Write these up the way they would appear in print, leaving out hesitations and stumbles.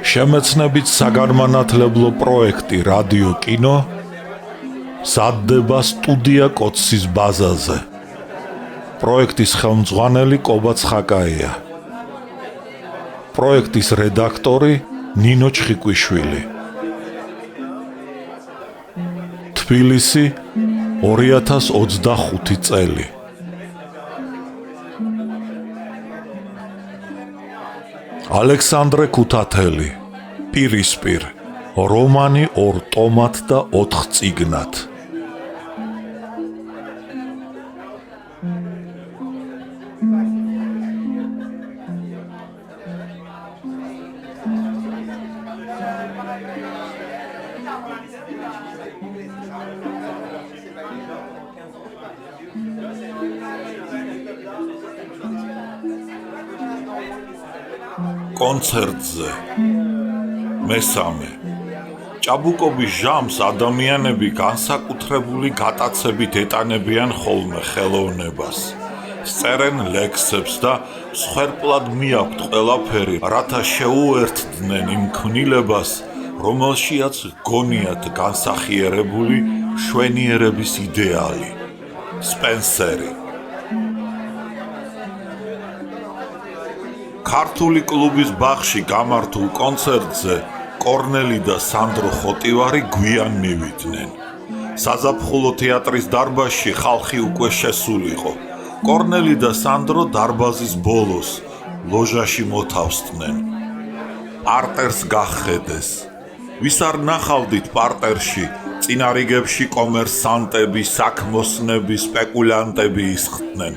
შემეცნებით საგანმანათლებლო პროექტი რადიო კინო სადდება სტუდია კოცის ბაზაზე. პროექტის ხელმძღვანელი კობა ცხაკაია. პროექტის რედაქტორი ნინო ჩხიკვიშვილი. თბილისი 2025 წელი. ალექსანდრე ქუთათელი, პირისპირ, რომანი 2 ტომად და 4 წიგნად. კონცერტზე მესამე. ჭაბუკობის ჟამს ადამიანები განსაკუთრებული გატაცებით ეტანებიან ხოლმე ხელოვნებას. სწერენ ლექსებს და მსხვერპლად მიაქვთ ყველაფერი, რათა შეუერთდნენ იმ ქმნილებას, რომელშიაც გონიათ განსახიერებული შვენიერების იდეალი. სპენსერი. ქართული კლუბის ბაღში გამართულ კონცერტზე კორნელი და სანდრო ხოტივარი გვიან მივიდნენ. საზაფხულო თეატრის დარბაზში ხალხი უკვე შესულიყო. კორნელი და სანდრო დარბაზის ბოლოს ლოჟაში მოთავსდნენ. პარტერს გახედეს. ვის არ ნახავდით პარტერში, წინა რიგებში კომერსანტები, საქმოსნები, სპეკულანტები ისხდნენ,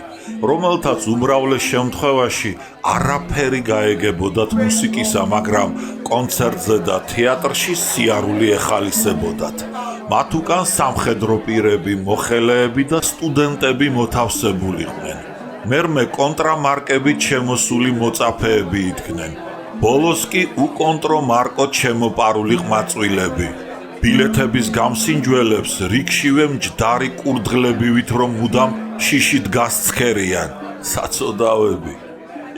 რომელთაც უმრავლეს შემთხვევაში არაფერი გაეგებოდათ მუსიკისა, მაგრამ კონცერტზე და თეატრში სიარული ეხალისებოდათ. მათ უკან სამხედრო პირები, მოხელეები და სტუდენტები მოთავსებულიყვნენ. მერმე კონტრამარკებით შემოსული მოწაფეები იდგნენ. ბოლოს კი უკონტრო მარკოდ შემოპარული ყმაწვილები. ბილეთების გამსინჯველებს რიგშივე მჯდარი კურდღლებივით რომ მუდამ შიშით გასცქერიან. საწოდავები.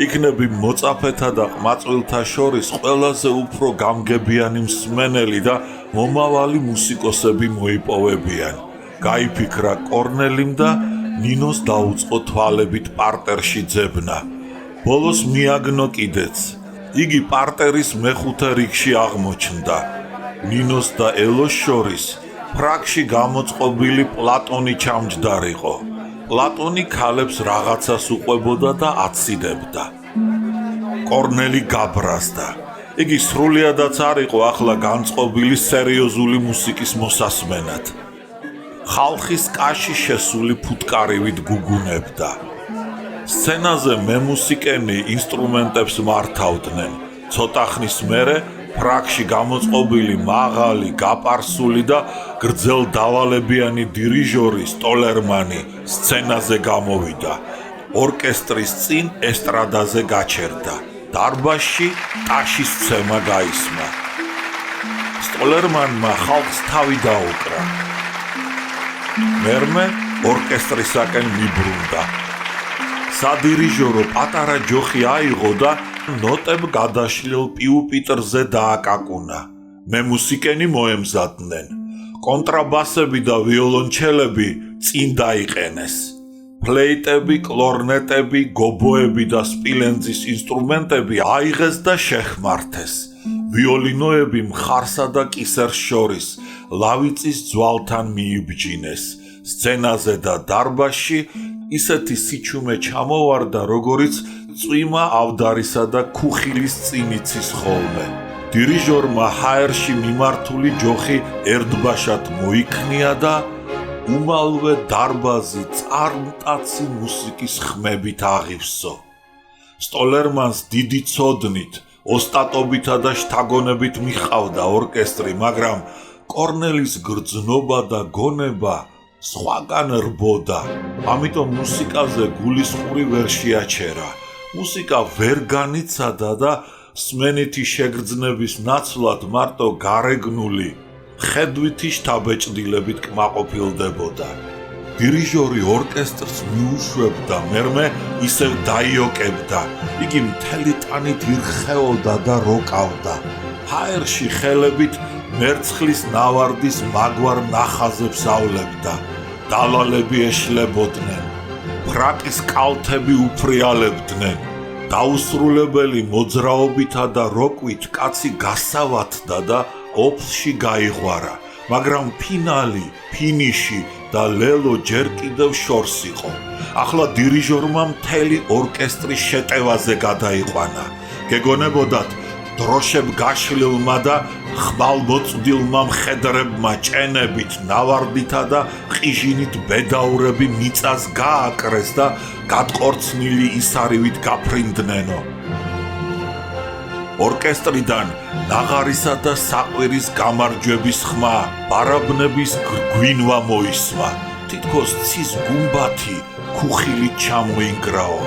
იქნები მოწაფეთა და ყმაწვილთა შორის ყველაზე უფრო გამგებიანი მსმენელი და მომავალი მუსიკოსები მოიპოვებიან. გაიფიქრა კორნელიმ და ნინოს დაუწყო თვალებით პარტერში ძებნა. ბოლოს მიაგნო კიდეც. იგი პარტერის მეხუთე რიგში აღმოჩნდა. ნინოს და ელოს შორის ფრაგში გამოწყობილი პლატონი ჩამჯდარიყო. პლატონი ქალებს რაღაცას უყვებოდა და აციდებდა. კორნელი გაბრაზდა. იგი სრულიადაც არ იყო ახლა განწყობილი სერიოზული მუსიკის მოსასმენად. ხალხის კაში შესული ფუტკარივით გუგუნებდა. სცენაზე მემუსიკენი ინსტრუმენტებს მართავდნენ. ცოტა ხნის მერე ფრაგში გამოწყობილი მაღალი, გაპარსული და გრძელდავალებიანი დირიჟორი სტოლერმანი სცენაზე გამოვიდა. ორკესტრის წინ ესტრადაზე გაჩერდა. დარბაზში ტაშის ცემა გაისმა. სტოლერმანმა ხალხს თავი დაუკრა. მერმე ორკესტრისაკენ მიბრუნდა. სადირიჟორო პატარა ჯოხი აიღო და ნოტებ გადაშლილ პიუპიტრზე დააკაკუნა. მემუსიკენი მოემზადნენ. კონტრაბასები და ვიოლონჩელები წინ დაიყენეს. ფლეიტები, კლორნეტები, გობოები და სპილენძის ინსტრუმენტები აიღეს და შეხმართეს. ვიოლინოები მხარსა და კისერს შორის ლავიწის ძვალთან მიიბჯინეს. სცენაზე და დარბაზში ისეთი სიჩუმე ჩამოვარდა, როგორიც წვიმა ავდარისა და ქუხილის წინ იცის ხოლმე. დირიჟორმა ჰაერში მიმართული ჯოხი ერთბაშად მოიქნია და უმალვე დარბაზი წარმტაცი მუსიკის ხმებით აღივსო. სტოლერმანს დიდი ცოდნით, ოსტატობითა და შთაგონებით მიჰყავდა ორკესტრი, მაგრამ კორნელის გრძნობა და გონება სხვაგან რბოდა. ამიტომ მუსიკაზე გულისხმური ვერ შეაჩერა. მუსიკა ვერ განიცადა და სმენითი შეგრძნების ნაცვლად მარტო გარეგნული, ხედვითი შთაბეჭდილებით კმაყოფილდებოდა. დირიჟორი ორკესტრს მიუშვებდა, მერმე ისევ დაიოკებდა. იგი მთელი ტანით ირხეოდა და როკავდა. ჰაერში ხელებით მერცხლის ნავარდის მაგვარ ნახაზებს ავლებდა. დალალები ეშლებოდნენ, ფრაკის კალთები უფრიალებდნენ. დაუსრულებელი მოძრაობითა და როკვით კაცი გასავათდა და ოფსში გაიღვარა, მაგრამ ფინიში და ლელო ჯერ კიდევ შორს იყო. ახლა დირიჟორმა მთელი ორკესტრი შეტევაზე გადაიყვანა. გეგონებოდათ, დროშებ გაშლილმა და ხმალმოწდილმა მხედრებმა ჭენებით, ნავარდითა და ყიჟინით ბედაურები მიწას გააკრეს და გადყორცნილი ისარივით გაფრინდნენო. ორკესტრიდან ნაღარისა და საყვირის გამარჯვების ხმა, ბარაბნების გვინვა მოისმა. თითქოს ცის გუმბათი ქუხილით ჩამოინგრაო.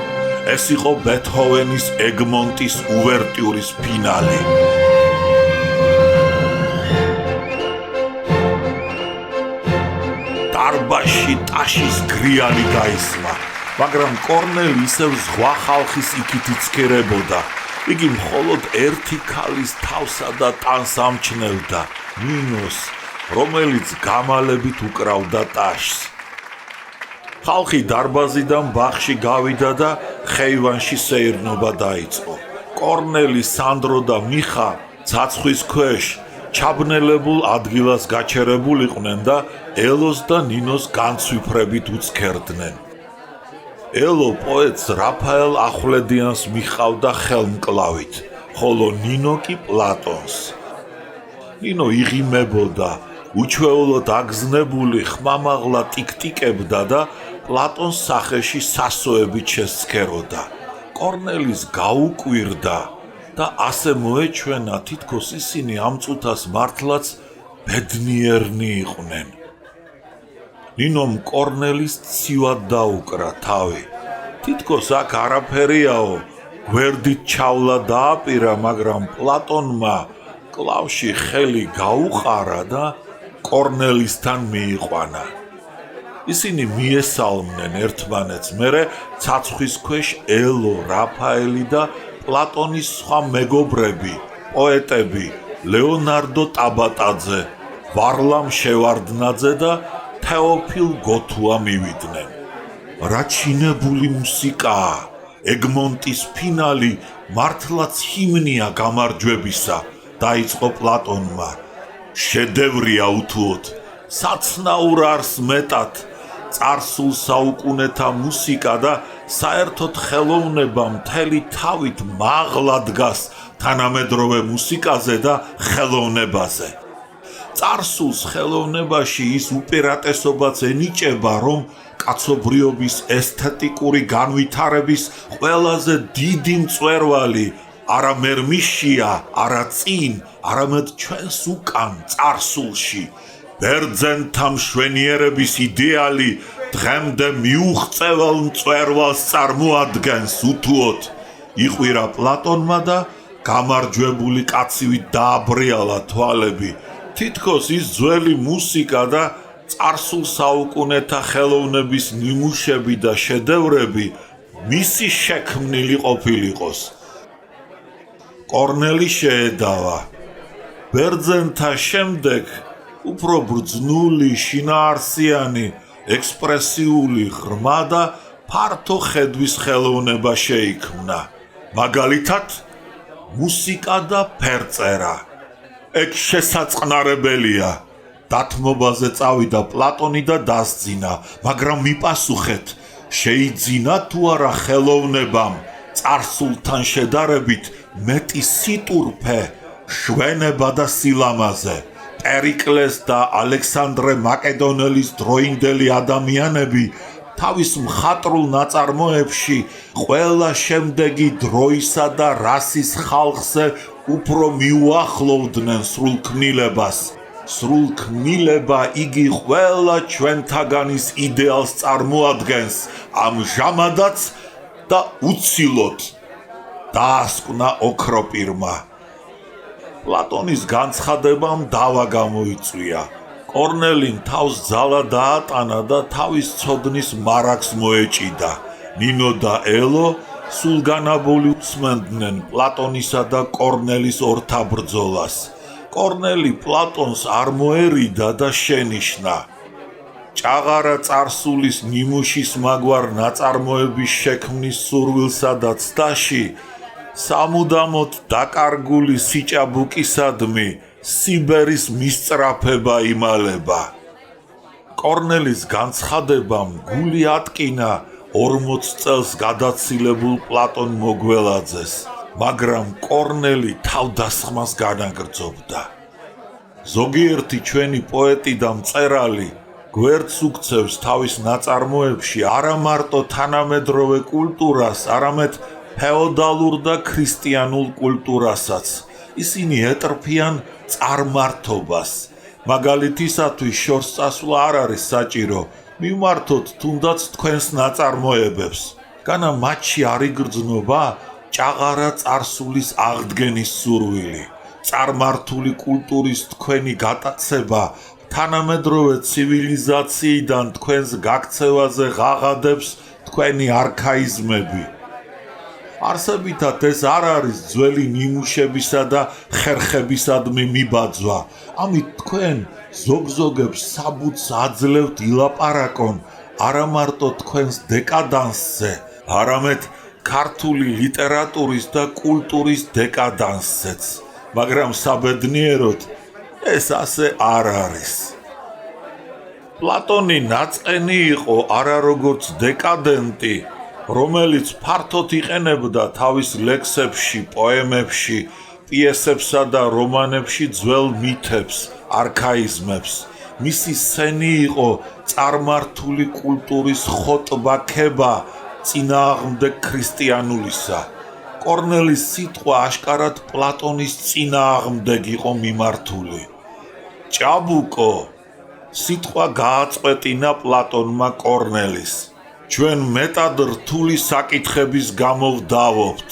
ეს იყო ბეთჰოვენის ეგმონტის უვერტიურის ფინალი. დარბაზში ტაშის გრიანი გაისმა, მაგრამ კორნელი ისევ ზღვა ხალხის იქით იცქერებოდა. იგი მხოლოდ ერთი ქალის თავსა და ტანს ამჩნევდა, ნინოს, რომელიც გამალებით უკრავდა ტაშს. ხალხი დარბაზიდან ბაღში გავიდა და ხეივანში სეირნობა დაიწყო. კორნელი, სანდრო და მიხა ცაცხვის ქვეშ ჩაბნელებულ ადგილას გაჩერებულიყვნენ და ელოს და ნინოს განცვიფრებით უცქერდნენ. ელო პოეტს რაფაელ ახვლედიანს მიხავდა ხელმკლავით, ხოლო ნინო კი პლატონს. ნინო იღიმებოდა, უჩვეულოდ აგზნებული ხმამაღლა ტიკტიკებდა და პლატონს სახეში სასოებით შესცქეროდა. კორნელის გაუკვირდა და ასე მოეჩვენა, თითქოს ისინი ამ წუთას მართლაც ბედნიერნი იყვნენ. ნინომ კორნელის ცივად დაუკრა თავი. თითქოს აქ არაფერიაო, გვერდით ჩავლა დააპირა, მაგრამ პლატონმა კლავში ხელი გაუყარა და კორნელისთან მიიყვანა. ისინი მიესალმნენ ერთმანეთს, მერე ცაცხვის ქვეშ ელო, რაფაელი და პლატონის სხვა მეგობრები, პოეტები, ლეონარდო ტაბატაძე, ვარლამ შევარდნაძე და თეოფილ გოთუა მივიდნენ. რა ჩინებული მუსიკაა! ეგმონტის ფინალი მართლაც ჰიმნია გამარჯვებისა, დაიწყო პლატონმა. შედევრია უთუოდ, საცნაურ არს მეტად, წარსულ საუკუნეთა მუსიკა და საერთოდ ხელოვნება მთელი თავით მაღლა დგას თანამედროვე მუსიკაზე და ხელოვნებაზე. წარსულს ხელოვნებაში ის უპირატესობაც ენიჭება, რომ კაცობრიობის ესთეტიკური განვითარების ყველაზე დიდი მწვერვალი არა მერმიშია, არა წინ, არამედ ჩვენს უკან წარსულში. ბერძენთა მშვენიერების იდეალი დღემდე მიუღწევალ მწვერვალს წარმოადგენს უთუოდ. იყვირა პლატონმა და გამარჯვებული კაცივით დააბრიალა თვალები. თითქოს ის ძველი მუსიკა და წარსულ საუკუნეთა ხელოვნების ნიმუშები და შედევრები მისი შექმნილი ყოფილიყოს. კორნელი შეედავა. ბერძენთა შემდეგ უფრო ბრძნული, შინაარსიანი, ექსპრესიული, ღრმა და ფართო ხედვის ხელოვნება შეიქმნა. მაგალითად, მუსიკა და ფერწერა. ეგ შესაწყნარებელია. დათმობაზე წავიდა პლატონი და დასძინა, მაგრამ მიპასუხეთ, შეიძინა თუ არა ხელოვნებამ წარსულთან შედარებით მეტი სიტურფე, შვენება და სილამაზე. პერიკლეს და ალექსანდრე მაკედონელის დროინდელი ადამიანები თავის მხატვრულ ნაწარმოებში ყველა შემდეგი დროისა და რასის ხალხზე უფრო მიუახლოვდნენ სრულქმნილებას. სრულქმნილება იგი ყველა ჩვენთაგანის იდეალს წარმოადგენს, ამჟამადაც და უცილოდ. დაასკვნა ოქროპირმა. პლატონის განცხადებამ დავა გამოიწვია. კორნელიმ თავს ძალა დაატანა და თავის ცოდნის მარაგს მოეჭიდა. ნინო და ელო სულგანაბოლი უსმენდნენ პლატონისა და კორნელის ორთაბრძოლას. კორნელი პლატონს არ მოერიდა და შენიშნა. ჭაღარა წარსულის ნიმუშის მაგვარ ნაწარმოების შექმნის სურვილსა და ცდაში სამუდამოდ დაკარგული სიჭაბუკისადმი სიბერის მისწრაფება იმალება. კორნელის განცხადებამ გული ატკინა 40 წელს გადაცილებულ პლატონ მოგველაძეს, მაგრამ კორნელი თავდასხმას განაგრძობდა. ზოგიერთი ჩვენი პოეტი და მწერალი გვერდს უქცევს თავის ნაწარმოებში არა მარტო თანამედროვე კულტურას, არამედ ფეოდალურ და ქრისტიანულ კულტურასაც. ისინი ეტრფიან წარმართობას. მაგალითისათვის შორს წასვლა არ არის საჭირო, მივმართოთ თუნდაც თქვენს ნაწარმოებებს. განა მათში არ იგრძნობა ჭაღარა წარსულის აღდგენის სურვილი, წარმართული კულტურის თქვენი გატაცება, თანამედროვე ცივილიზაციიდან თქვენს გაქცევაზე ღაღადებს თქვენი არქაიზმები. არსებითად ეს არ არის ძველი ნიმუშებისა და ხერხებისადმი მიბაძვა. ამით თქვენ ზოგ-ზოგებს საბუთს აძლევთ ილაპარაკონ არა მარტო თქვენს დეკადანსზე, არამედ ქართული ლიტერატურის და კულტურის დეკადანსზეც. მაგრამ საბედნიეროდ ეს ასე არ არის. პლატონი ნაწყენი იყო არა როგორც დეკადენტი, რომელიც ფართოდ იყენებდა თავის ლექსებში, პოემებში, პიესებსა და რომანებში ძველ მითებს, არქაიზმებს. მისი სენი იყო წარმართული კულტურის ხოტბაქება წინააღმდეგ ქრისტიანულისა. კორნელის სიტყვა აშკარად პლატონის წინააღმდეგ იყო მიმართული. ჭაბუკო სიტყვა გააწყვეტინა პლატონმა კორნელის. ჩვენ მეტად რთული საკითხების გამო ვდავობთ.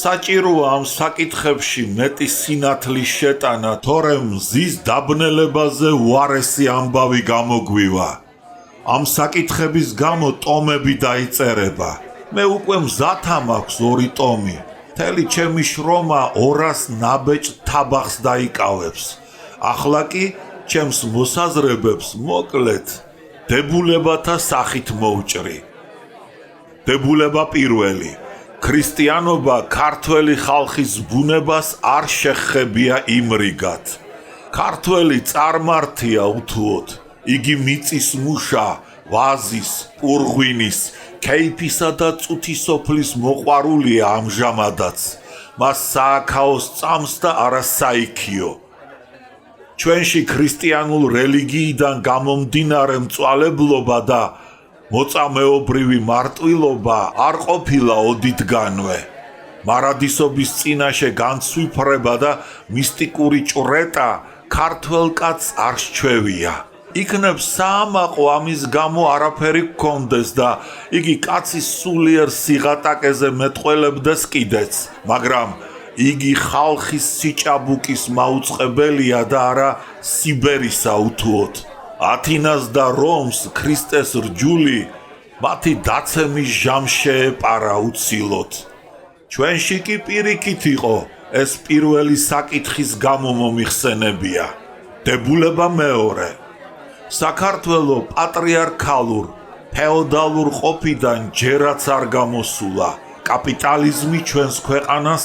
საჭიროა ამ საკითხებში მეტი სინათლის შეტანა, თორემ მზის დაბნელებაზე უარესი ამბავი გამოგვივა. ამ საკითხების გამო ტომები დაიწერება. მე უკვე მზათა მაქვს 2 ტომი. მთელი ჩემი შრომა 200 ნაბეჭ თაბახს დაიკავებს. ახლა კი ჩემს მოსაზრებებს მოკლედ დებულებათა სახით მოვჭრი. დებულება პირველი. ქრისტიანობა ქართველი ხალხის ბუნებას არ შეხებია იმრიგად. ქართველი წარმართია უთუოდ. იგი მიწის მუშა, ვაზის, პურღვინის, ქეიფისა და წუთისოფლის მოყვარულია ამჟამადაც. მას სააქაოს წამს და არა საიქიო. ჩვენში ქრისტიანულ რელიგიიდან გამომდინარე მწვალებლობა და მოწამეობრივი მარტვილობა არ ყოფილა ოდითგანვე. მარადისობის წინაშე განცვიფრება და მისტიკური ჭრეტა ქართველ კაცს არ სჩვევია. იქნებ საამაყო ამის გამო არაფერი გქონდეს და იგი კაცის სულიერ სიღატაკეზე მეტყველებდეს კიდეც, მაგრამ იგი ხალხის სიჭაბუკის მაუწყებელია და არა სიბერისა უთუოდ. ათინას და რომს ქრისტეს რჯული მათი დაცემის ჟამს შეეპარა უცილოდ. ჩვენში კი პირიქით იყო ეს პირველი საკითხის გამო მომიხსენებია. დებულება მეორე. საქართველო პატრიარქალურ, ფეოდალურ ყოფიდან ჯერაც არ გამოსულა. კაპიტალიზმი ჩვენს ქვეყანას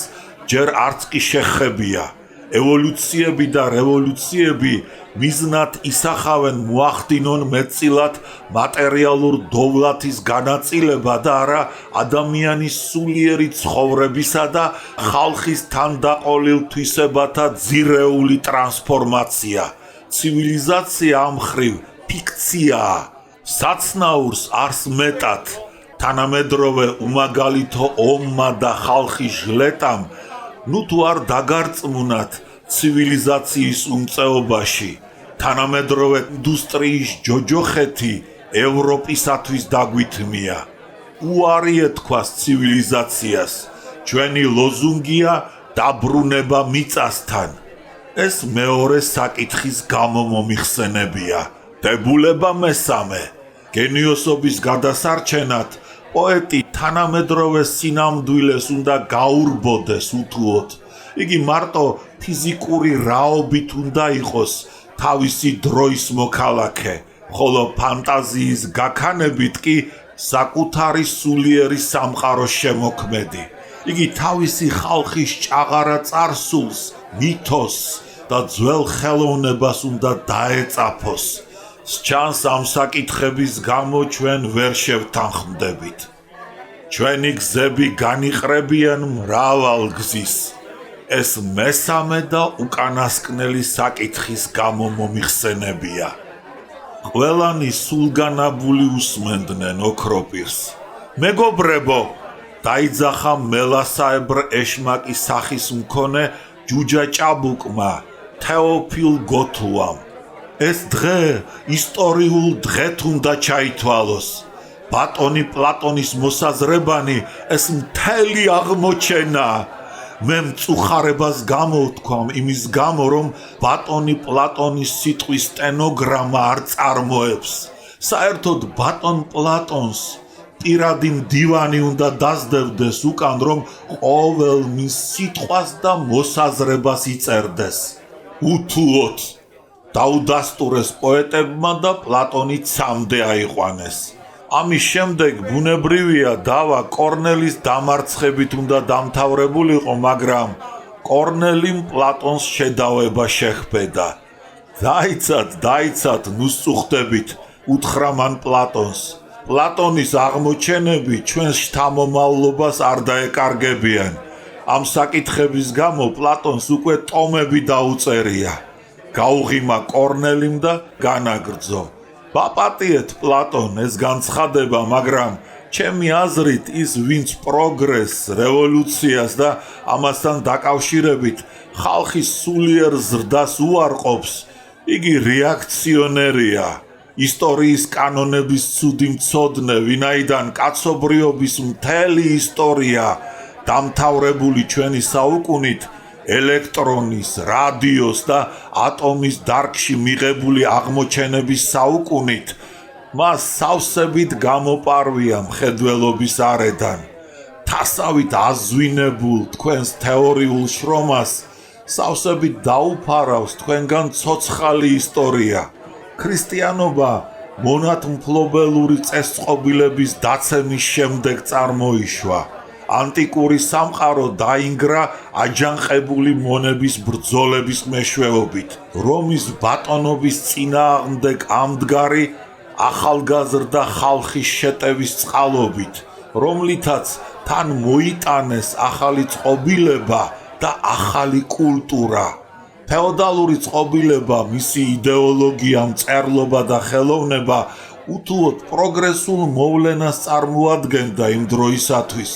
ჯერ არც კი შეხებია. ევოლუციები და რევოლუციები მიზნად ისახავენ მოახდინონ მეტწილად მატერიალურ დოვლათის განაწილება და არა ადამიანის სულიერი ცხოვრებისა და ხალხის თანდაყოლილ თვისებათა ძირეული ტრანსფორმაცია. ცივილიზაცია ამ ხრივ ფიქციაა. საცნაურს არს მეტად. თანამედროვე უმაგალითო ომმა და ხალხის ჟლეტამ ნუ თუ არ დაგარწმუნათ ცივილიზაციის უმწეობაში. თანამედროვე ინდუსტრიის ჯოჯოხეთი ევროპისათვის დაგვითმია. უარი ეთქვას ცივილიზაციას. ჩვენი ლოზუნგია დაბრუნება მიწასთან. ეს მეორე საკითხის გამო მომიხსენებია. დებულება მესამე. გენიოსობის გადასარჩენად პოეტი თანამედროვე სინამდვილეს უნდა გაურბოდეს უთუოდ. იგი მარტო ფიზიკური რაობით უნდა იყოს თავისი დროის მოქალაქე, ხოლო ფანტაზიის გაქანებით კი საკუთარი სულიერი სამყაროს შემოქმედი. იგი თავისი ხალხის ჭაღარა წარსულს, მითოსს და ძველ ხელოვნებას უნდა დაეწაფოს. სჩანს ამ საკითხების გამო ჩვენ ვერ შევთანხმდებით. ჩვენი გზები განიყრებიან მრავალ გზის. ეს მესამე და უკანასკნელი საკითხის გამო მომიხსენებია. ყველანი სულგანაბული უსმენდნენ ოქროპირს. მეგობრებო, დაიძახა მელასაებრ ეშმაკის სახის მქონე ჯუჯა ჭაბუკმა, თეოფილ გოთუამ. ეს დღე ისტორიულ დღეთ უნდა ჩაითვალოს. ბატონი პლატონის მოსაზრებანი ეს მთელი აღმოჩენა. მე მწუხარებას გამოვთქვამ იმის გამო, რომ ბატონი პლატონის სიტყვის სტენოგრამა არ წარმოებს. საერთოდ ბატონ პლატონს პირადი მდივანი უნდა დასდევდეს უკან, რომ ყოველ მის სიტყვას და მოსაზრებას იწერდეს. უთუოდ დაუდასტურეს პოეტებმა და პლატონი ცამდე აიყვანეს. ამის შემდეგ ბუნებრივია დავა კორნელის დამარცხებით უნდა დამთავრებულიყო, მაგრამ კორნელიმ პლატონს შედავება შეჰბედა. დაიცად, ნუ სწუხდებით, უთხრა მან პლატონს. პლატონის აღმოჩენები ჩვენს შთამომავლობას არ დაეკარგებიან. ამ საკითხების გამო პლატონს უკვე ტომები დაუწერია. გაუღიმა კორნელიმ და განაგრძო. ბაპატიეთ პლატონ, ეს განცხადება, მაგრამ ჩემი აზრით ის ვინც პროგრესს, რევოლუციას და ამასთან დაკავშირებით ხალხის სულიერ ზრდას უარყოფს, იგი რეაქციონერია. ისტორიის კანონების ცუდი მცოდნე, ვინაიდან კაცობრიობის მთელი ისტორია დამთავრებული ჩვენი საუკუნით ელექტრონის, რადიოს და ატომის დარგში მიღებული აღმოჩენების საუკუნით მას სავსებით გამოპარვია მხედველობის არედან. თასავით აზვინებულ თქვენს თეორიულ შრომას სავსებით დაუფარავს თქვენგან ცოცხალი ისტორია. ქრისტიანობა მონათმფლობელური წესწყობილების დაცემის შემდეგ წარმოიშვა. ანტიკური სამყარო დაინგრა აჯანყებული მონების ბრძოლების მეშვეობით. რომის ბატონობის წინააღმდეგ ამდგარი ახალგაზრდა ხალხის შეტევის წყალობით, რომლითაც თან მოიტანეს ახალი წყობილება და ახალი კულტურა. ფეოდალური წყობილება, მისი იდეოლოგია, მწერლობა და ხელოვნება უთუოდ პროგრესულ მოვლენას წარმოადგენდა იმ დროისათვის.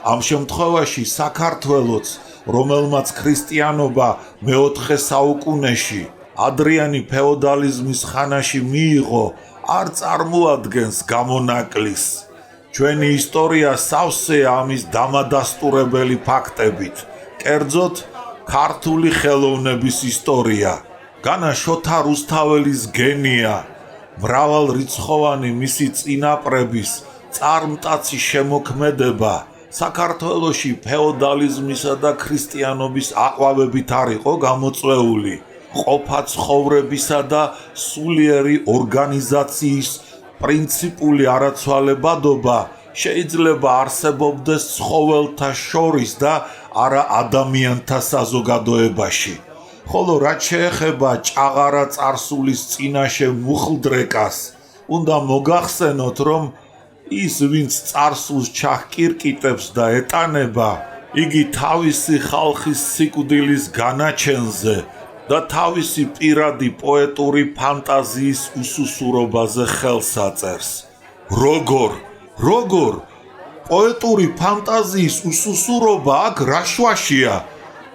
ამ შემთხვევაში საქართველოც, რომელმაც ქრისტიანობა მეოთხე საუკუნეში, ადრიანი ფეოდალიზმის ხანაში მიიღო, არ წარმოადგენს გამონაკლის. ჩვენი ისტორია სავსეა ამის დამადასტურებელი ფაქტებით. კერძოდ, ქართული ხელოვნების ისტორია. განა შოთა რუსთაველის გენია, მრავალრიცხოვანი მისი წინაპრების წარმტაცი შემოქმედება საქართველოში ფეოდალიზმისა და ქრისტიანობის აყვავებით არ იყო გამოწვეული. ყოფა ცხოვრებისა და სულიერი ორგანიზაციის პრინციპული არაცვალებადობა შეიძლება არსებობდეს ცხოველთა შორის და არა ადამიანთა საზოგადოებაში. ხოლო რაც შეეხება ჭაღარა წარსულის წინაშე მუხლდრეკას, უნდა მოგახსენოთ, რომ ის, ვინც წარსულს ჩაჰკირკიტებს და ეტანება, იგი თავისი ხალხის სიკვდილის განაჩენზე და თავისი პირადი პოეტური ფანტაზიის უსუსურობაზე ხელს აწერს. როგორ? პოეტური ფანტაზიის უსუსურობა აქ რა შვაშია?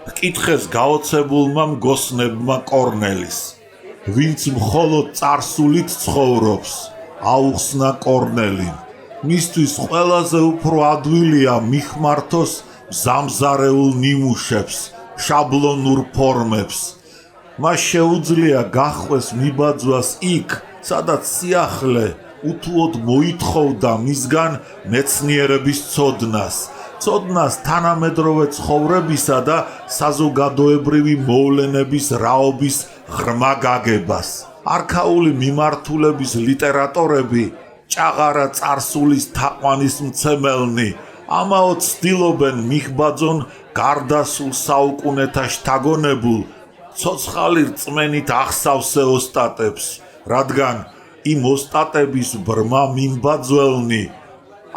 ჰკითხეს გაოცებულმა მგოსნებმა კორნელის. ვინც მხოლოდ წარსულით ცხოვრობს, აუხსნა კორნელიმ. მისთვის ყველაზე უფრო ადვილია მიხმართოს მზამზარეულ ნიმუშებს, შაბლონურ ფორმებს. მას შეუძლია გახყვეს მიბაძვას იქ, სადაც სიახლე უთუოდ მოითხოვდა მისგან მეცნიერების ცოდნას თანამედროვე ცხოვრებისა და საზოგადოებრივი მოვლენების რაობის ღრმა გაგებას. არქაული მიმართულების ლიტერატორები ჭაღარა წარსულის თაყვანისმცემელნი ამაოდ ცდილობენ მიხბაძონ გარდასულ საუკუნეთა შთაგონებულ ცოცხალი რწმენით ახსავსე ოსტატებს, რადგან იმ ოსტატების ბრმა მიმბაძველნი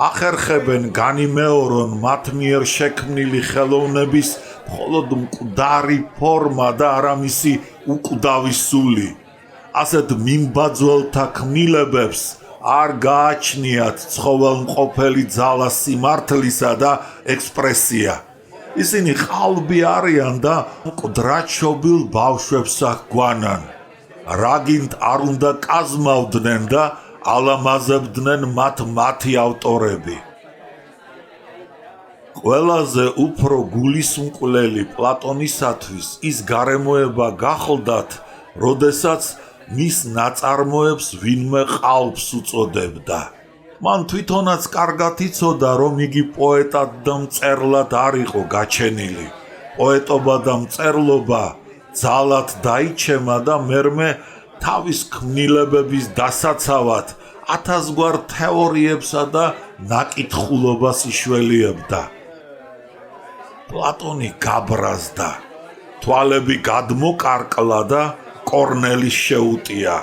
ახერხებენ განიმეორონ მათ მიერ შექმნილი ხელოვნების მხოლოდ მკვდარი ფორმა და არა მისი უკვდავი სული. ასეთ მიმბაძველთა ქმნილებებს არ გააჩნიათ ცხოველმყოფელი ძალა სიმართლისა და ექსპრესია. ისინი ყალბი არიან და მკვდრაჩობილ ბავშვებს აჰგვანან. რაგინდ არ უნდა კაზმავდნენ და ალამაზებდნენ მათი ავტორები. ყველაზე უფრო გულისმკვლელი პლატონისათვის ის გარემოება გახლდათ, როდესაც მის ნაწარმოებს ვინმე ყალბს უწოდებდა. მან თვითონაც კარგად იცოდა, რომ იგი პოეტად და მწერლად არ იყო გაჩენილი. პოეტობა და მწერლობა ძალად დაიჩემა და მერმე თავის ქმნილებების დასაცავად ათასგვარ თეორიებსა და ნაკითხულობას იშველიებდა. პლატონი გაბრაზდა, თვალები გადმოკარკლა და კორნელის შეუტია.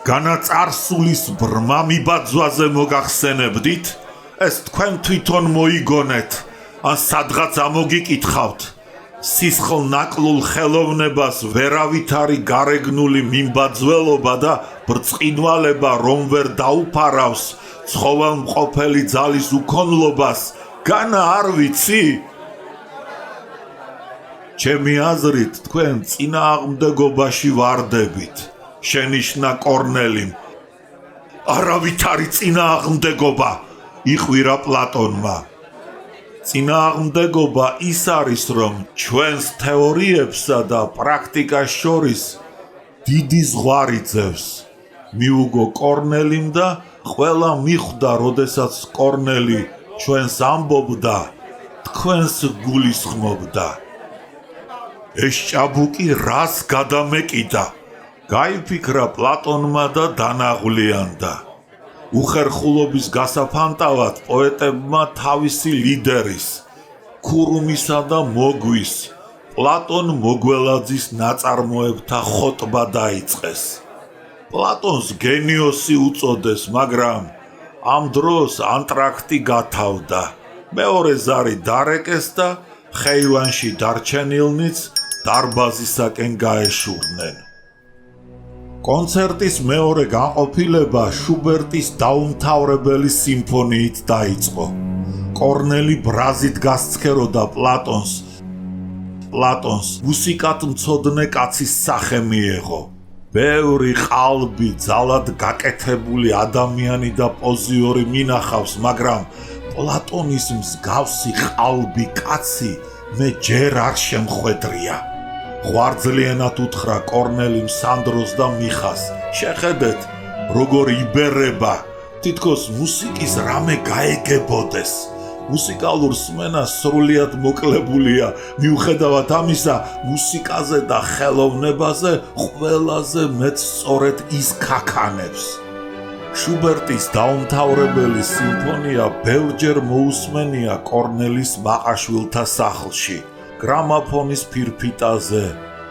განაწარსულის ბრმა მიბაძვაზე მოგახსენებდით? ეს თქვენ თვითონ მოიგონეთ, ან სადღაც ამოგიკითხავთ. სისხლ ნაკლულ ხელოვნებას ვერავითარი გარეგნული მიმბაძველობა და ბრწყინვალება რომ ვერ დაუფარავს ცხოველმყოფელი ძალის უქონლობას, განა არ ვიცი? ჩემი აზრით თქვენ წინააღმდეგობაში ვარდებით, შენიშნა კორნელიმ. არავითარი წინააღმდეგობა, იყვირა პლატონმა. წინააღმდეგობა ის არის, რომ ჩვენს თეორიებსა და პრაქტიკას შორის დიდი ზღვარი ძევს. მიუგო კორნელიმ და ყველა მიხვდა, როდესაც კორნელი ჩვენს ამბობდა, თქვენს გულისხმობდა. ეს ჭაბუკი რას გადამეკიდა? გაიფიქრა პლატონმა და დანაღვლიანდა. უხერხულობის გასაფანტავად პოეტებმა თავისი ლიდერის, ქურუმისა და მოგვის, პლატონ მოგველაძის ნაწარმოებთა ხოტბა დაიწყეს. პლატონს გენიოსი უწოდეს, მაგრამ ამ დროს ანტრაქტი გათავდა. მეორე ზარი დარეკეს და ხეივანში დარჩენილნიც დარბაზისაკენ გაეშურნენ. კონცერტის მეორე განყოფილება შუბერტის დაუმთავრებელი სიმფონიით დაიწყო. კორნელი ბრაზით გასცქეროდა პლატონს მუსიკად მცოდნე კაცის სახე მიეღო. ბევრი ყალბი, ძალად გაკეთებული ადამიანი და პოზიორი მინახავს, მაგრამ პლატონის მსგავსი ყალბი კაცი მე ჯერ არ შემხვედრია. ღვარძლიანად უთხრა კორნელიმ სანდროს და მიხას. შეხედეთ, როგორ იბერება, თითქოს მუსიკის რამე გაეგებოდეს. მუსიკალურ სმენას სრულიად მოკლებულია, მიუხედავად ამისა, მუსიკაზე და ხელოვნებაზე ყველაზე მეც სწორედ ის ქაქანებს. შუბერტის დაუმთავრებელი სიმფონია ბევრჯერ მოусმენია კორნელის მაყაშვილთა სახლში, გრამაფონის ფირფიტაზე,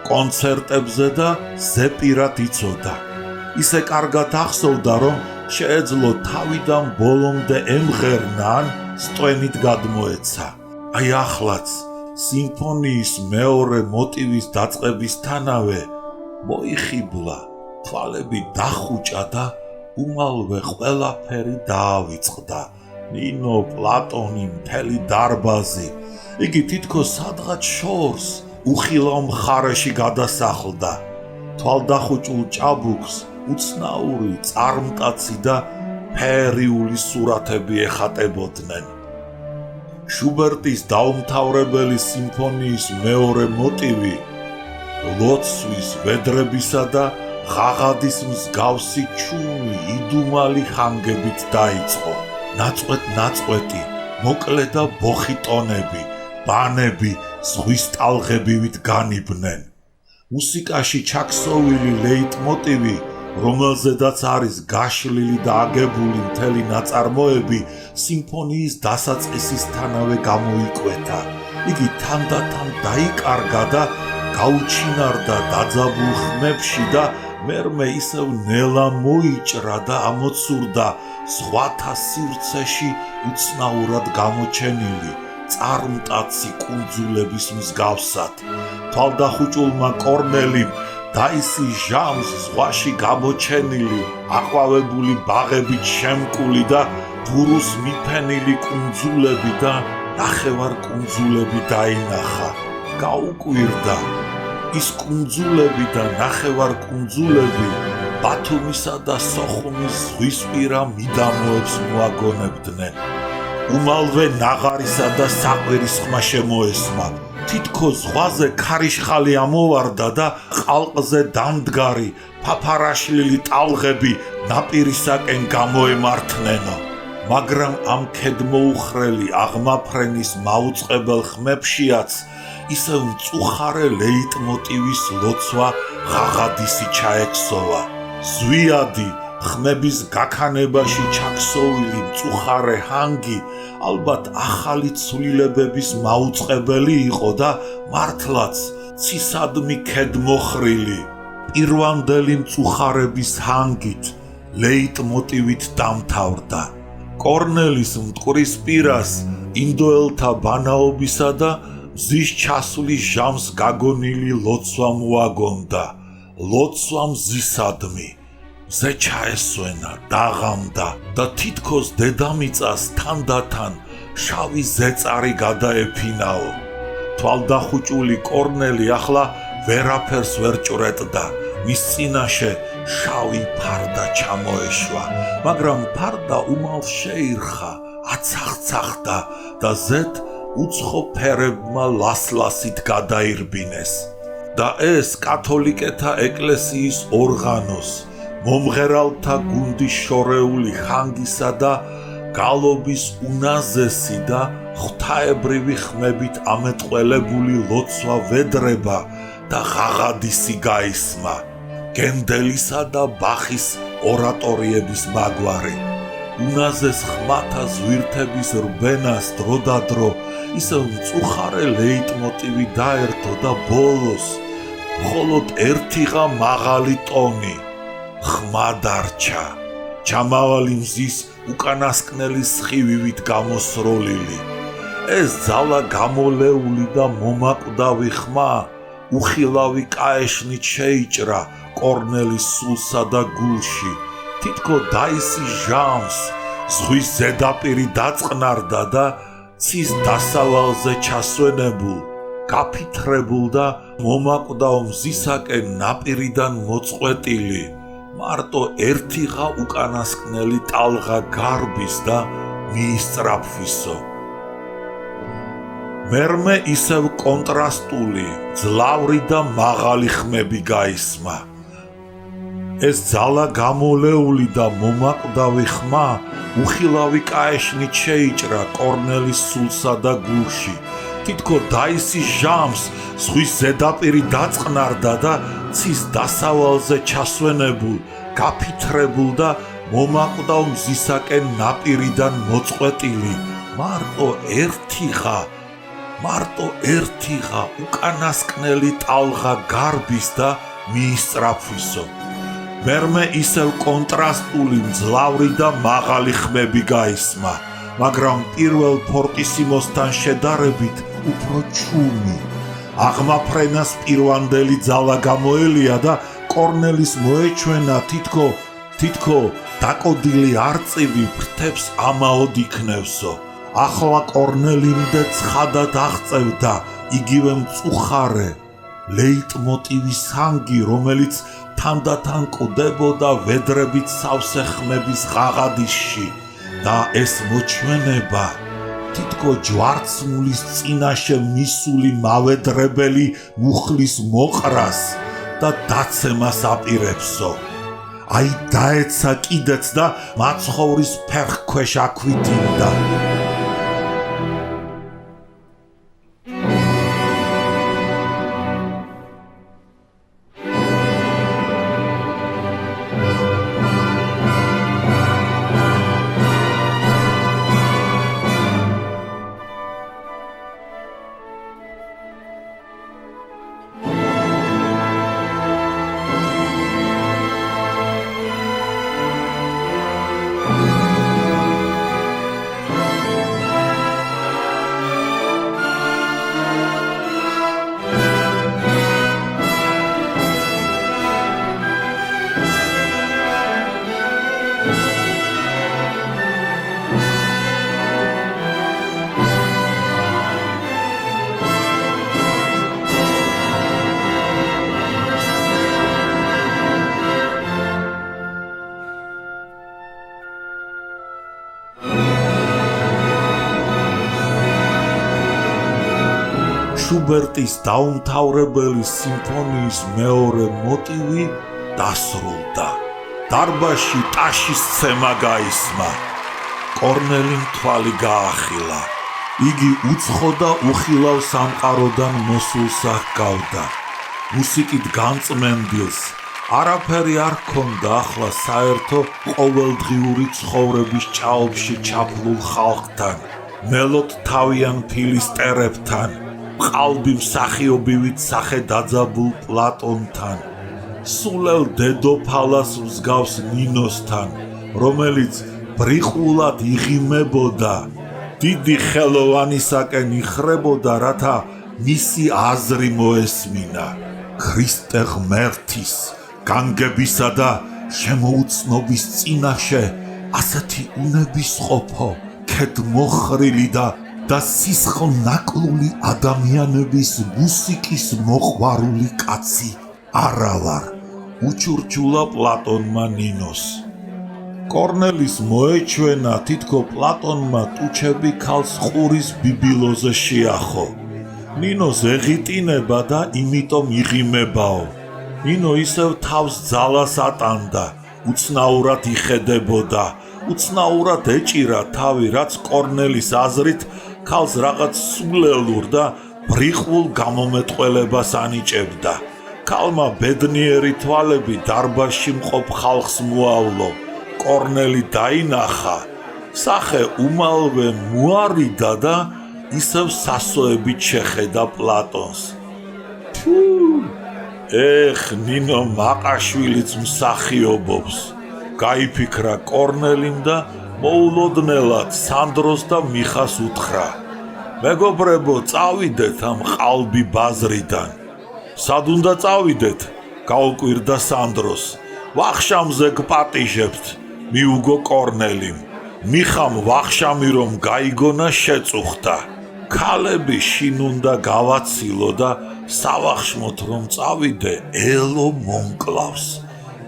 კონცერტებზე და ზეპირად იცოდა. ისე კარგად ახსოვდა, რომ შეეძლო თავიდან ბოლომდე ემღერნა ან სტვენით გადმოეცა. აი ახლაც, სიმფონიის მეორე მოტივის დაწყებისთანავე მოიხიბლა, თვალები დახუჭა და უმალვე ყველაფერი დაავიწყდა. ნინო, პლატონი, მთელი დარბაზი. იგი თითქოს სადღაც შორს, უხილავ მხარეში გადასახლდა. თვალდახუჭულ ჭაბუკს უცნაური, წარმტაცი და ფერიული სურათები ეხატებოდნენ. შუბერტის დაუმთავრებელი სიმფონიის მეორე მოტივი ლოცვის, ვედრებისა და ღაღადის მსგავსი ჩუმი იდუმალი ხანგებით დაიწყო. ნაწყვეტ-ნაწყვეტი, მოკლე და ბოხი ტონები, ბანები ზღვის ტალღებივით განიბნენ. მუსიკაში ჩაქსოვილი ლეიტმოტივი, რომელზედაც არის გაშლილი და აგებული მთელი ნაწარმოები, სიმფონიის დასაწყისისთანავე გამოიკვეთა. იგი თანდათან დაიკარგა და გაუჩინარდა დაძაბულ ხმებში და მერმე ისევ ნელა მოიჭრა და ამოცურდა ზღვათა სივრცეში უცნაურად გამოჩენილი წარმტაცი კუნძულების მსგავსად. თვალდახუჭულმა კორნელიმ დაისი ჟამს ზღვაში გამოჩენილი აყვავებული ბაღებით შემკული და ბურუს მიფენილი კუნძულები და ნახევარ კუნძულები დაინახა. გაუკვირდა. ის კუნძულები და ნახევარ კუნძულები ბათუმისა და სოხუმის ზღვისპირა მიდამოებს მოაგონებდნენ. უმალვე ნაღარისა და საყვირის ხმა შემოესმა. თითქოს ზღვაზე ქარიშხალი ამოვარდა და ყალყზე დამდგარი ფაფარაშლილი ტალღები ნაპირისაკენ გამოემართნენო. მაგრამ ამ ქედმოუხრელი აღმაფრენის მაუწყებელ ხმებშიაც ისევ მწუხარე ლეიტმოტივის ლოცვა ღაღადისი ჩაექსოვა. ზვიადი ხმების გაქანებაში ჩაქსოვილი მწუხარე ჰანგი ალბათ ახალი ცვლილებების მაუწყებელი იყო და მართლაც ცისადმი ქედმოხრილი პირვანდელი მწუხარების ჰანგით ლეიტმოტივით დამთავრდა. კორნელის მტკვრის პირას ინდოელთა ბანაობისა და მზის ჩასვლის ჟამს გაგონილი ლოცვა მოაგონდა. ლოცვა მზისადმი. მზე ჩაესვენა, დაღამდა და თითქოს დედამიწას თანდათან შავი ზეწარი გადაეფინაო. თვალდახუჭული კორნელი ახლა ვერაფერს ვერ ჭრეტდა. მის წინაშე შავი ფარდა ჩამოეშვა, მაგრამ ფარდა უმალ შეირხა, აცახცახდა და ზედ უცხო ფერებმა ლასლასით გადაირბინეს. და ეს კათოლიკეთა ეკლესიის ორღანოს, მომღერალთა გუნდის შორეული ხანგისა და გალობის უნაზესი და ღვთაებრივი ხმებით ამეტყველებული ლოცვა ვედრება და ღაღადისი გაისმა. გენდელისა და ბახის ორატორიების მაგვარი. უნაზეს ხმათა ზვირთების რბენას დროდადრო ისევ მწუხარე ლეიტმოტივი დაერთო და ბოლოს მხოლოდ ერთიღა მაღალი ტონი. ხმა დარჩა. ჩამავალი მზის უკანასკნელი სხივივით გამოსროლილი. ეს ძალა გამოლეული და მომაკვდავი ხმა უხილავი კაეშნით შეიჭრა კორნელის სულსა და გულში. თითქო დაისი ჟამს ზღვის ზედაპირი დაწყნარდა და ცის დასავალზე ჩასვენებულ, გაფითრებულ და მომაკვდავ მზისაკენ ნაპირიდან მოწყვეტილი მარტო ერთიღა უკანასკნელი ტალღა გარბის და მიისწრაფვისო. მერმე ისევ კონტრასტული, ძლავრი და მაღალი ხმები გაისმა. ეს ძალა გამოლეული და მომაკვდავი ხმა უხილავი კაეშნით შეიჭრა კორნელის სულსა და გულში. თითქო დაისი ჟამს ზღვის ზედაპირი დაწყნარდა და ცის დასავალზე ჩასვენებულ, გაფითრებულ და მომაკვდავ მზისაკენ ნაპირიდან მოწყვეტილი მარტო ერთიღა უკანასკნელი ტალღა გარბის და მიისწრაფვისო. მერმე ისევ კონტრასტული, მძლავრი და მაღალი ხმები გაისმა, მაგრამ პირველ ფორტისიმოსთან შედარებით უფრო ჩუმი. აღმაფრენას პირვანდელი ძალა გამოელია და კორნელის მოეჩვენა თითქო დაკოდილი არწივი ფრთებს ამაოდ იქნევსო. ახლა კორნელიმდე ცხადად აღწევდა იგივე მწუხარე ლეიტმოტივის ჰანგი, რომელიც თანდათან კვდებოდა ვედრებით სავსე ხმების ღაღადისში და ეს მოჩვენება თითქო ჯვარცმულის წინაშე მისული მავედრებელი მუხლის მოყრას და დაცემას აპირებსო. აი დაეცა კიდეც და მაცხოვრის ფერხქვეშ აქვიტინდა. შუბერტის დაუმთავრებელი სიმფონიის მეორე მოტივი დასრულდა. დარბაზში ტაშის ცემა გაისმა. კორნელიმ თვალი გაახილა. იგი უცხო და უხილავ სამყაროდან მოსულს ჰგავდა. მუსიკით განწმენდილს არაფერი არ ჰქონდა ახლა საერთო ყოველდღიური ცხოვრების ჭაობში ჩაფლულ ხალხთან, მელოდ თავიან ფილისტერებთან, ყალბი მსახიობივით სახელდაძაბულ პლატონთან, სულელ დედოფალას მსგავს ნინოსთან, რომელიც ბრიყულად იღიმებოდა, დიდი ხელოვანისაკენ იხრებოდა, რათა მისი აზრი მოესმინა. ქრისტე ღმერთის, განგებისა და შემოუცნობის წინაშე ასეთი უნებისყოფო, ქედმოხრილი და სისხლნაკლული ადამიანების მუსიკის მოყვარული კაცი არა ვარ, უჩურჩულა პლატონმა ნინოს. კორნელის მოეჩვენა, თითქო პლატონმა ტუჩები ქალს ყურის ბიბილოზე შეახო. ნინოს ეღიტინება და იმიტომ იღიმებაო. ნინო ისევ თავს ძალას ატანდა, უცნაურად იხედებოდა, უცნაურად ეჭირა თავი, რაც კორნელის აზრით ქალს რაღაც სულელურ და ბრიყულ გამომეტყველებას ანიჭებდა. ქალმა ბედნიერი თვალები დარბაზში მყოფ ხალხს მოავლო. კორნელი დაინახა, სახე უმალვე მოარიდა და ისევ სასოებით შეხედა პლატონს. ეხ, ნინო მაყაშვილიც მსახიობობს, გაიფიქრა კორნელიმ და მოულოდნელად სანდროს და მიხას უთხრა. მეგობრებო, წავიდეთ ამ ყალბი ბაზრიდან. სად უნდა წავიდეთ? გაუკვირდა სანდროს. ვახშამზე გპატიჟებთ, მიუგო კორნელიმ. მიხამ ვახშამი რომ გაიგონა შეწუხდა. ქალები შინ უნდა გავაცილო და სავახშმოთ რომ წავიდე, ელო მომკლავს.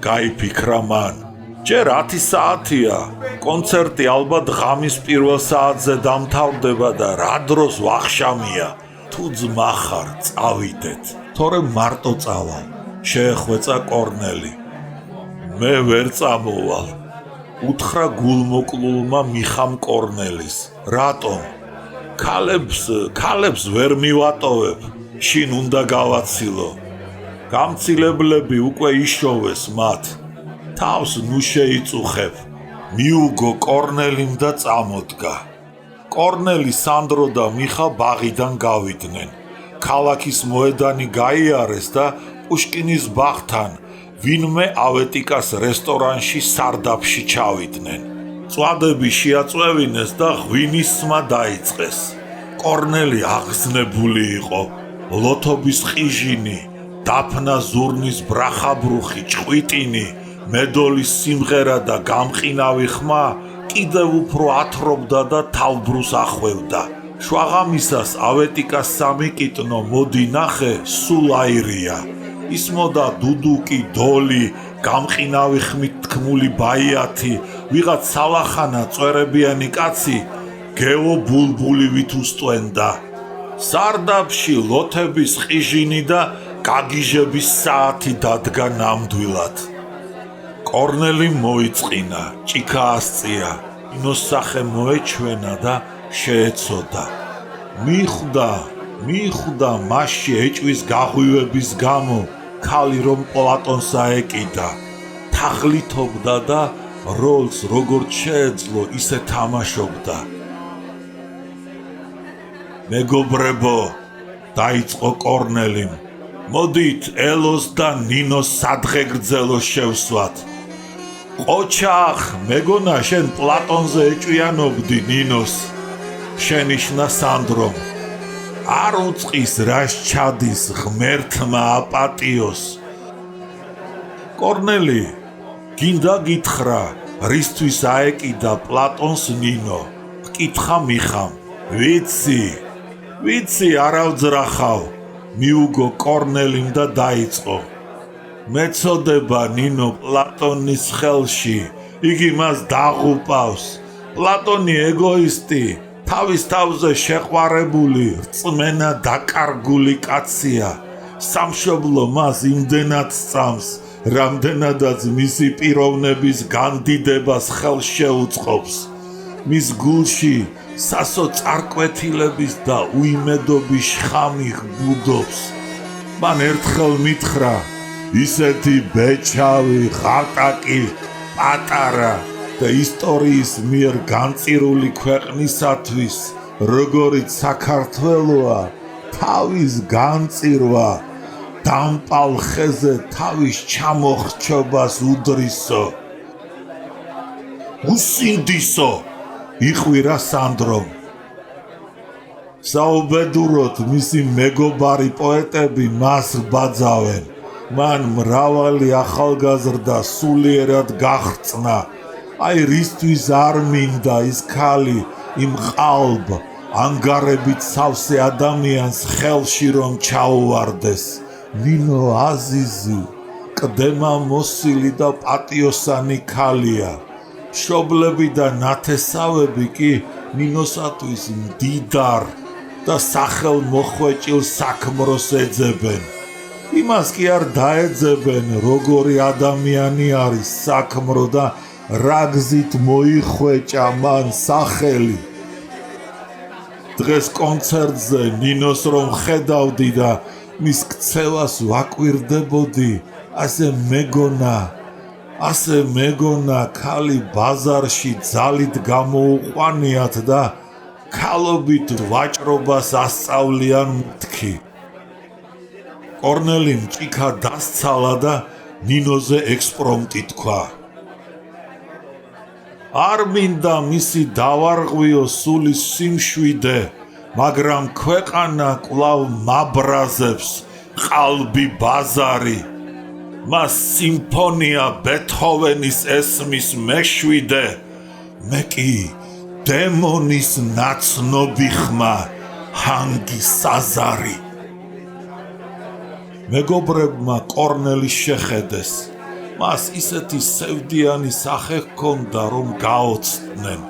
გაიფიქრა მან. ჯერ 10 საათია, კონცერტი ალბათ ღამის პირველ საათზე დამთავრდება და რა დროს ვახშამია. თუ ძმა ხარ, წავიდეთ. თორემ მარტო წავალ, შეეხვეწა კორნელი. მე ვერ წამოვალ, უთხრა გულმოკლულმა მიხამ კორნელის. რატომ? ქალებს ვერ მივატოვებ, შინ უნდა გავაცილო. გამცილებლები უკვე იშოვეს მათ. თავს ნუ შეიწუხებ. მიუგო კორნელიმ და წამოდგა. კორნელი, სანდრო და მიხა ბაღიდან გავიდნენ. ქალაქის მოედანი გაიარეს და პუშკინის ბაღთან ვინმე ავეტიკას რესტორანში სარდაფში ჩავიდნენ. წვადები შეაწვევინეს და ღვინის სმა დაიწყეს. კორნელი აღზნებული იყო. ლოთობის ყიჟინი, დაფნა ზურნის ბრახაბრუხი, ჭყვიტინი, მედოლის სიმღერა და გამყინავი ხმა კიდევ უფრო ათრობდა და თავბრუს ახვევდა. შვაღამისას ავეტიკას სამიკიტნო მოდი ნახე სულ აირია. ისმოდა დუდუკი, დოლი, გამყინავი ხმით თქმული ბაიათი, ვიღაც სალახანა წვერებიანი კაცი გეო ბულბულივით უსტვენდა. სარდაფში ლოთების ყიჟინი და გაგიჟების საათი დადგა ნამდვილად. კორნელიმ მოიწყინა, ჭიქა ასწია, ნინოს სახე მოეჩვენა და შეეცოდა. მიხვდა მასში ეჭვის გაღვივების გამო ქალი რომ პლატონს აეკიდა. თაღლითობდა და როლს როგორც შეეძლო ისე თამაშობდა. მეგობრებო, დაიწყო კორნელიმ, მოდით ელოს და ნინოს სადღეგრძელო შევსვათ. ყოჩახ, მეგონა შენ პლატონზე ეჭვიანობდი ნინოს, შენიშნა სანდრომ. არ უწყის რას ჩადის ღმერთმა აპატიოს. კორნელი, გინდა გითხრა, რისთვის აეკიდა პლატონს ნინო? კითხა მიხამ. ვიცი, არავძრახავ, მიუგო კორნელიმ და დაიწყო. მეწოდება ნინო პლატონის ხელში, იგი მას დაღუპავს. პლატონი ეგოისტი, თავის თავზე შეყვარებული, რწმენა დაკარგული კაცია. სამშობლო მას იმდენად სწამს, რამდენადაც მისი პიროვნების განდიდებას ხელს შეუწყობს. მის გულში სასოწარკვეთილების და უიმედობის შხამი ბუდობს. მან ერთხელ მითხრა, ისეთი ბეჩავი, ხარტაკი, პატარა და ისტორიის მიერ განწირული ქვეყნისათვის, როგორიც საქართველოა, თავის განწირვა დამპალ ხეზე თავის ჩამოხრჩობას უდრისო. უსინდისო, იყვირა სანდრომ. საუბედუროდ მისი მეგობარი პოეტები მას ბაძავენ. მან მრავალი ახალგაზრდა სულიერად გახრწნა. აი რისთვის არ მინდა ის ქალი იმ ყალბ ანგარებით სავსე ადამიანს ხელში რომ ჩაუვარდეს. ნინო აზიზი, კდემა მოსილი და პატიოსანი ქალია. მშობლები და ნათესავები კი ნინოსათვის მდიდარ და სახელმოხვეჭილ საქმროს ეძებენ. იმას კი არ დაეძებენ, როგორი ადამიანი არის საქმრო და რა გზით მოიხვეჭა მან სახელი. დღეს კონცერტზე ნინოს რომ ხედავდი და მის ქცევას ვაკვირდებოდი, ასე მეგონა ქალი ბაზარში ძალით გამოუყვანიათ და ქალობით ვაჭრობას ასწავლიან მეთქი. კორნელიმ ჭიქა დასცალა და ნინოზე ექსპრომტი თქვა. არ მინდა მისი დავარღვიო სულის სიმშვიდე, მაგრამ ქვეყანა კვლავ მაბრაზებს ყალბი ბაზარი. მას სიმფონია ბეთჰოვენის ესმის მეშვიდე, მე კი დემონის ნაცნობი ხმა ჰანგი საზარი. მეგობრებმა კორნელის შეხედეს. მას ისეთი სევდიანი სახე ჰქონდა, რომ გაოცდნენ.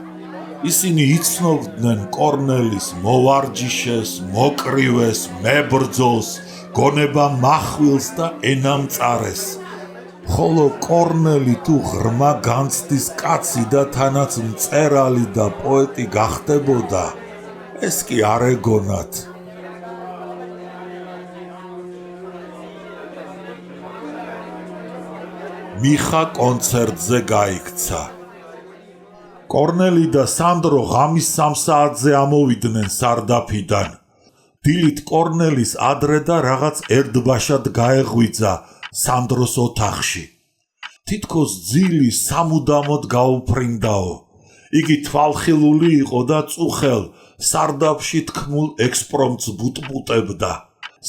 ისინი იცნობდნენ კორნელის მოვარჯიშეს, მოკრივეს, მებრძოლს, გონება מחვილს და ენამწარეს. ხოლო კორნელი თუ ღრმა განცდის კაცი და თანაც მწერალი და პოეტი გახდებოდა, ეს კი არ ეგონათ. მიხა კონცერტზე გაიქცა. კორნელი და სანდრო ღამის 3 საათზე ამოვიდნენ სარდაფიდან. დილით კორნელის ადრე და რაღაც ერთბაშად გაეღვიძა სანდროს ოთახში. თითქოს ძილი სამუდამოდ გაუფრინდაო. იგი თვალხილული იყო და წუხელ სარდაფში თქმულ ექსპრომტს ბუტბუტებდა.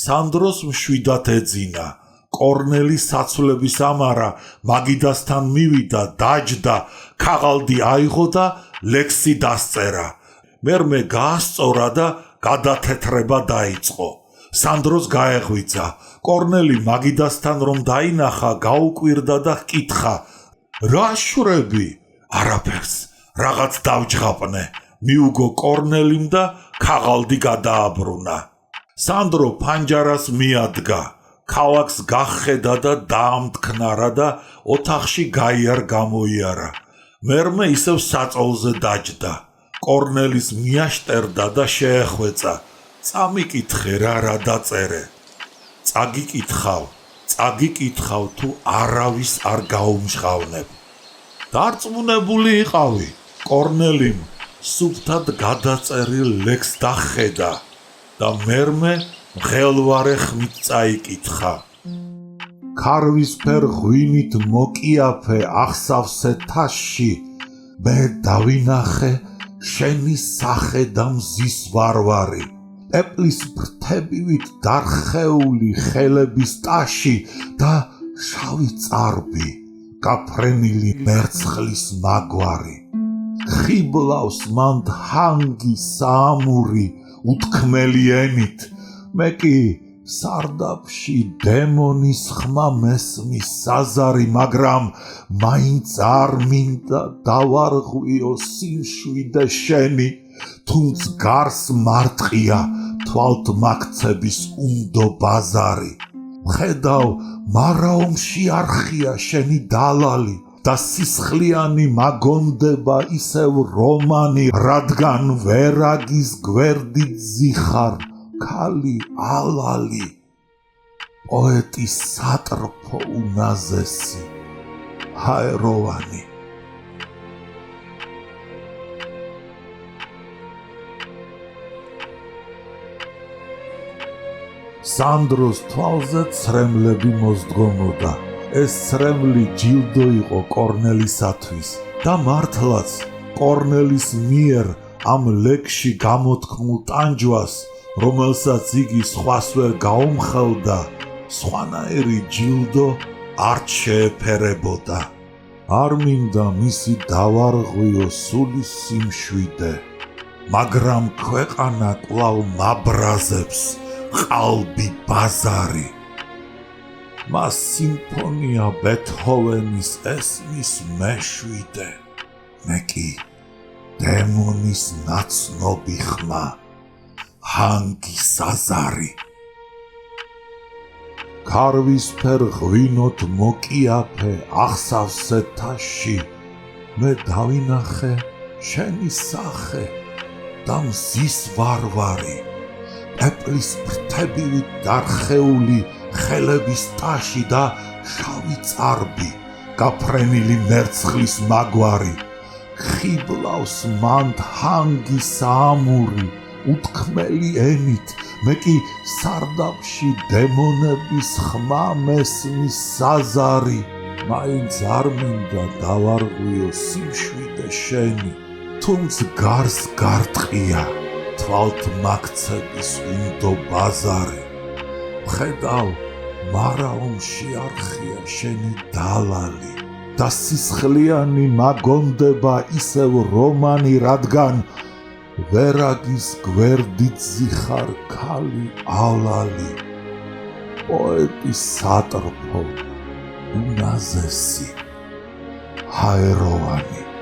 სანდროს მშვიდად ეძინა. კორნელი საცვლების ამარა მაგიდასთან მივიდა, დაჯდა, ქაღალდი აიღო და ლექსი დასწერა. მერმე გაასწორა და გადათეთრება დაიწყო. სანდროს გაეღვიძა. კორნელი მაგიდასთან რომ დაინახა, გაუკვირდა და ჰკითხა, რა შვრები? არაფერს, რაღაც დავჯღაპნე. მიუგო კორნელიმ და ქაღალდი გადააბრუნა. სანდრო ფანჯარას მიადგა. ქალაქს გახედა და დაამტკნარა და ოთახში გაიარ გამოიარა. მერმე ისევ საწოლზე დაჯდა. კორნელის მიაშტერდა და შეეხვეწა. წამიკითხე რა დაწერე. წაგიკითხავ თუ არავის არ გაუმჟღავნებ. დარწმუნებული იყავი. კორნელიმ სუფთად გადაწერილ ლექსს დახედა და მერმე მღელვარე ხმით წაიკითხა. ქარვისფერ ღვინით მოკიაფე ახსავსე თასში, მე დავინახე შენი სახე და მზის ვარვარი. პეპლის ფრთებივით დარხეული ხელების ტაში და შავი წარბი, გაფრენილი მერცხლის მაგვარი. ხიბლავს მან ჰანგი საამური უთქმელი ენით, მე კი სარდაფში დემონის ხმა მესმის საზარი, მაგრამ მაინც არ მინდა დავარღვიო სიმშვიდე შენი, თუნც გარს მარტყია თვალთ მაქცების უნდო ბაზარი. ხედავ მარაომში არხია შენი დალალი და სისხლიანი მაგონდება ისევ რომანი, რადგან ვერაგის გვერდით ზიხარ ქალი ალალი. პოეტის სატრფო უნაზესი ჰაეროვანი. სანდროს თვალზე ცრემლები მოსდგომოდა. ეს ცრემლი ჯილდო იყო კორნელისათვის და მართლაც კორნელის მიერ ამ ლექსში გამოთქმულ ტანჯვას, რომელსაც იგი სხვას ვერ გაუმხელდა, სხვანაირი ჯილდო არ შეეფერებოდა. არ მინდა მისი დავარღვიო სულის სიმშვიდე, მაგრამ ქვეყანა კვლავ მაბრაზებს ყალბი ბაზარი. მას სიმფონია ბეთჰოვენის ესმის მეშვიდე, მე კი დემონის ნაცნობი ხმა, ჰანგი საზარი. ქარვისფერ ღვინოთ მოკიაფე ახსავსე თასში, მე დავინახე შენი სახე და მზის ვარვარი. პეპლის ფრთებივით დარხეული ხელების ტაში და შავი წარბი, გაფრენილი მერცხლის მაგვარი. ხიბლავს მან ჰანგი საამური უთქმელი ენით, მე კი სარდაფში დემონების ხმა მესმის საზარი. მაინც არ მინდა დავარღვიო სიმშვიდე შენი, თუნც გარს გარტყია თვალთ მაქცების უნდო ბაზარი. ხედავ მარაომში არხია შენი დალალი და სისხლიანი მაგონდება ისევ რომანი, რადგან ვერაგის გვერდით ზიხარ ქალი ალალი. პოეტის სატრფო უნაზესი ჰაეროვანი.